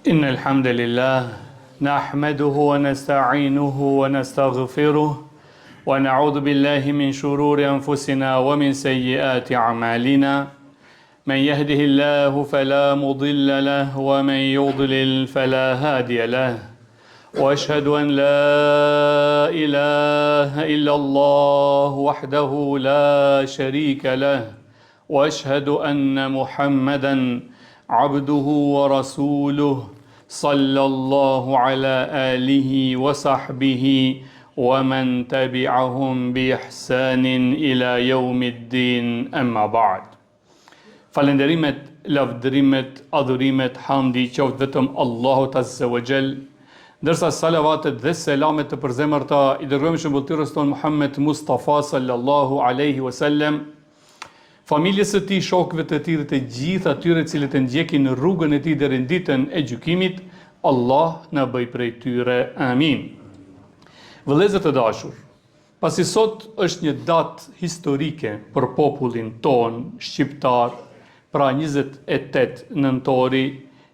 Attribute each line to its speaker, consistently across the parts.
Speaker 1: إن الحمد لله نحمده ونستعينه ونستغفره ونعوذ بالله من شرور أنفسنا ومن سيئات أعمالنا من يهده الله فلا مضل له ومن يضلل فلا هادي له وأشهد أن لا إله إلا الله وحده لا شريك له وأشهد أن محمدًا عبده ورسوله صلى الله على آله وصحبه ومن تبعهم بإحسان إلى يوم الدين أما بعد. Falenderimet, lavdërimet, adhurimet, hamdi qoftë vetëm Allahut Azza wa Jall, ndërsa salavatet dhe selamet të përzemërta i dërgojmë shëmbëllëtyrës tonë Muhammed Mustafa sallallahu alaihi wasallam, familjes së tij, shokëve të tij dhe të gjithë atyre cilët e ndjekin rrugën e tij deri në ditën e gjykimit, Allah na bëj prej tyre. Amin. Vëllezër të dashur, pasi sot është një datë historike për popullin ton shqiptar, pra 28 nëntori,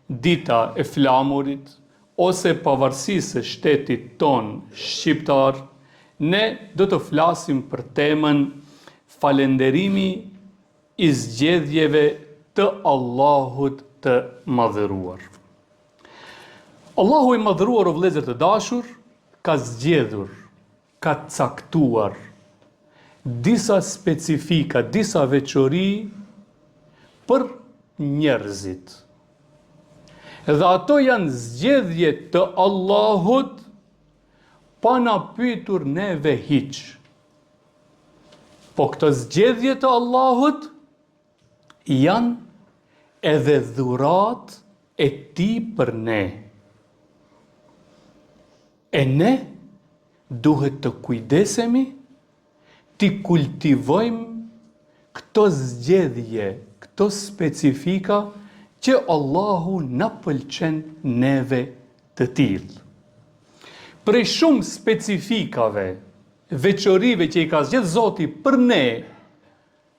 Speaker 1: dita e flamurit, ose pavarësisë së shtetit ton shqiptar, ne do të flasim për temën falenderimi i zgjedhjeve të Allahut të madhëruar. Allahu i madhëruar, o vëllezër të dashur, ka zgjedhur, ka caktuar disa specifika, disa veçori për njerëzit. Dhe ato janë zgjedhje të Allahut pa na pyetur neve hiç. Po këto zgjedhje të Allahut janë edhe dhurat e tij për ne. E ne duhet të kujdesemi, t'i kultivojmë këto zgjedhje, këto specifika që Allahu na pëlqen neve të tillë. Prej shumë specifikave, veçorive që i ka zgjedhur Zoti për ne,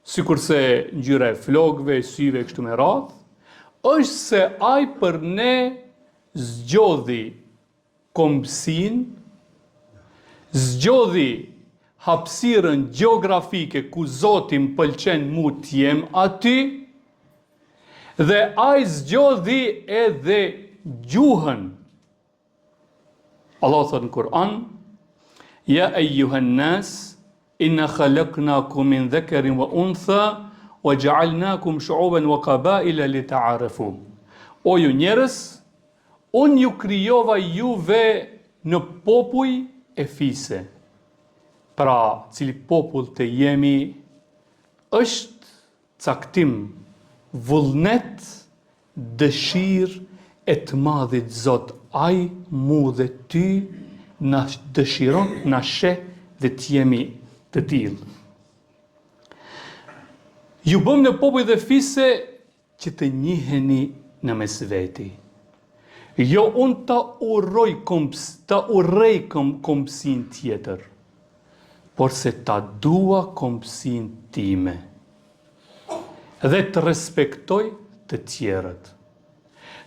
Speaker 1: sikurse ngjyra e flokëve, syve kështu me radhë, është se ai për ne zgjodhi kombësinë, zgjodhi hapësirën gjeografike ku Zoti më pëlqen mu t'jem aty, dhe ai zgjodhi edhe gjuhën. Allah thot në Kur'an: Ja eyyuhan nas inna khalaqnakum min dhakarin wa untha wa ja'alnakum shu'uban wa qabaila lita'arafu. O ju njerëz, unë ju krijova juve në popull e fise. Pra, cili popull të jemi është caktim, vullnet, dëshirë e të madhit Zot. Ai mu dhe ty na dëshiron, na sheh dhe t'jemi të tillë. Ju bëm në popull dhe fise që të njiheni në mes veti. Jo unë ta urrej kombësin tjetër, por se ta dua kombësin time dhe të respektoj të tjerët.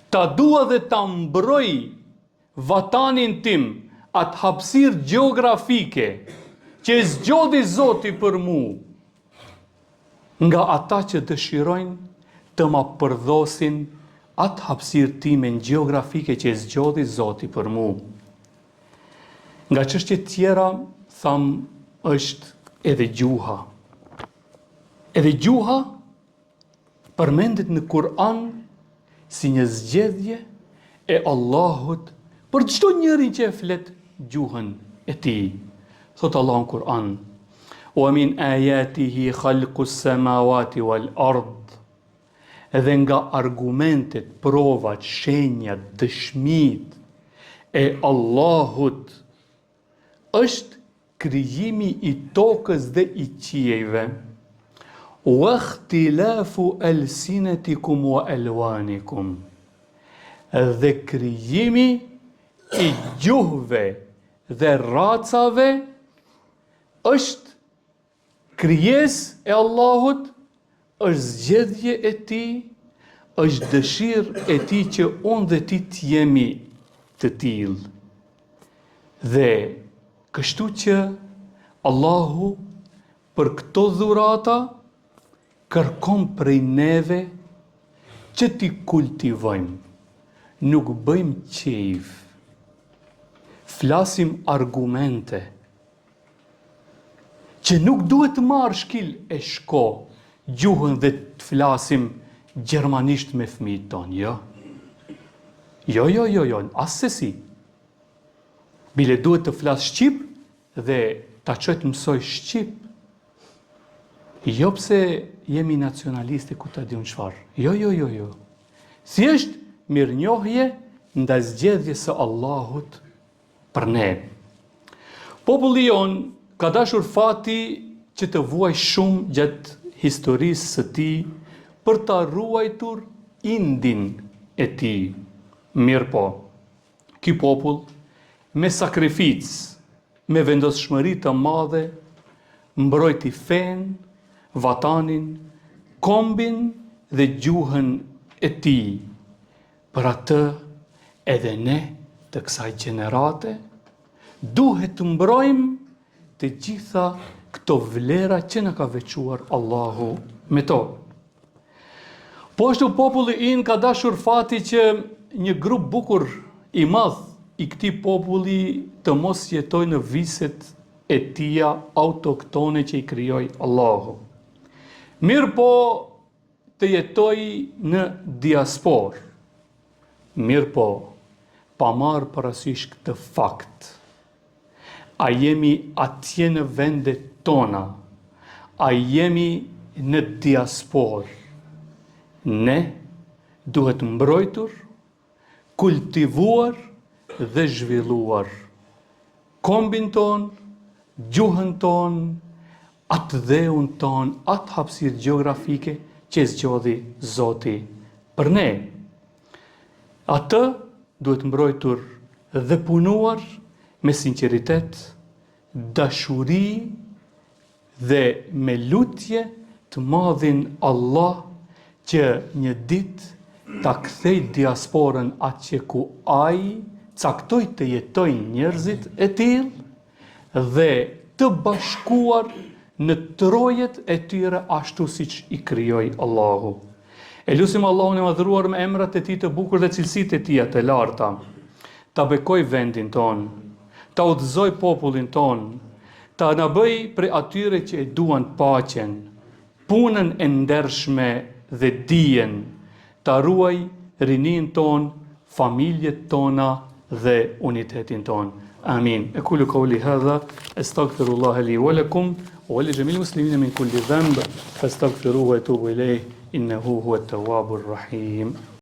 Speaker 1: Ta dua dhe ta mbroj vatanin tim, atë hapësirë gjeografike që zgjodhi Zoti për mu, nga ata që dëshirojnë të ma përdhosin atë hapësirë time në gjeografike që zgjodhi Zoti për mu. Nga çështje tjera, tham, është edhe gjuha. Edhe gjuha përmendet në Kur'an si një zgjedhje e Allahut për çdo njeri që e flet gjuhën e tij. Thot Allah në Kur'an: Wa min ayatihi khalqus samawati wal ard. Edhe nga argumentet, provat, shenjat, dëshmit e Allahut është krijimi i tokës dhe i qiejve. Wa ikhtilafu alsinatikum wa alwanikum. Dhe krijimi i gjuhëve dhe racave është krijesë e Allahut, është zgjedhje e tij, është dëshirë e tij që unë dhe ti të jemi të tillë. Dhe kështu që Allahu për këto dhurata kërkon prej neve që t'i kultivojmë. Nuk bëjmë qejf, flasim argumente, që nuk duhet të marrë shkil e shko gjuhën dhe të flasim gjermanisht me fëmijët tonë, jo. Jo, asesi. Bile duhet të flas shqip dhe ta çoj të mësoj shqip. Jo pse jemi nacionaliste ku ta diun çfarë. Jo. Thjesht mirënjohje ndaj zgjedhjes së Allahut për ne. Populli jon ka dashur fati që të vuaj shumë gjatë historisë së tij për ta ruajtur indin e tij. Mirë po, ky popull me sakrificë, me vendosshmëri të madhe, mbrojti fenë, vatanin, kombin dhe gjuhën e tij. Për atë edhe ne të kësaj gjenerate duhet të mbrojmë të gjitha këto vlera që na ka veçuar Allahu me to. Po ashtu populli in ka dashur fati që një grup bukur i madh i këtij populli të mos jetojë në viset e tia autoktone që i krijoi Allahu. Mirë po të jetoj në diasporë. Mirë po, pa marrë parasysh këtë fakt. A jemi atje në vendet tona? A jemi në diasporë? Ne duhet mbrojtur, kultivuar dhe zhvilluar kombin ton, gjuhën ton, atë dheun ton, atë hapësirë gjeografike që zgjodhi Zoti për ne. Atë duhet mbrojtur dhe punuar me sinqeritet, dashuri dhe me lutje të madhin Allah që një ditë ta kthej diasporën atje ku ai caktoi të jetojnë njerëzit e tillë dhe të bashkuar në trojet e tyre ashtu siç i krijoi Allahu. E lutim Allahun e madhëruar me emrat e tij të bukur dhe cilësitë e tij të larta, ta bekoj vendin ton, ta udhëzoj popullin ton, ta na bëj prej atyre që e duan paqen, punën e ndershme dhe dijen, ta ruaj rinin ton, familjet tona dhe unitetin ton. Amin. Aqulu qawli hadha astaghfirullaha li wa lakum wa li jami'il muslimin min kulli dhanb fastaghfiruhu wa atubu ilayh innahu huwa at-tawwabur rahim.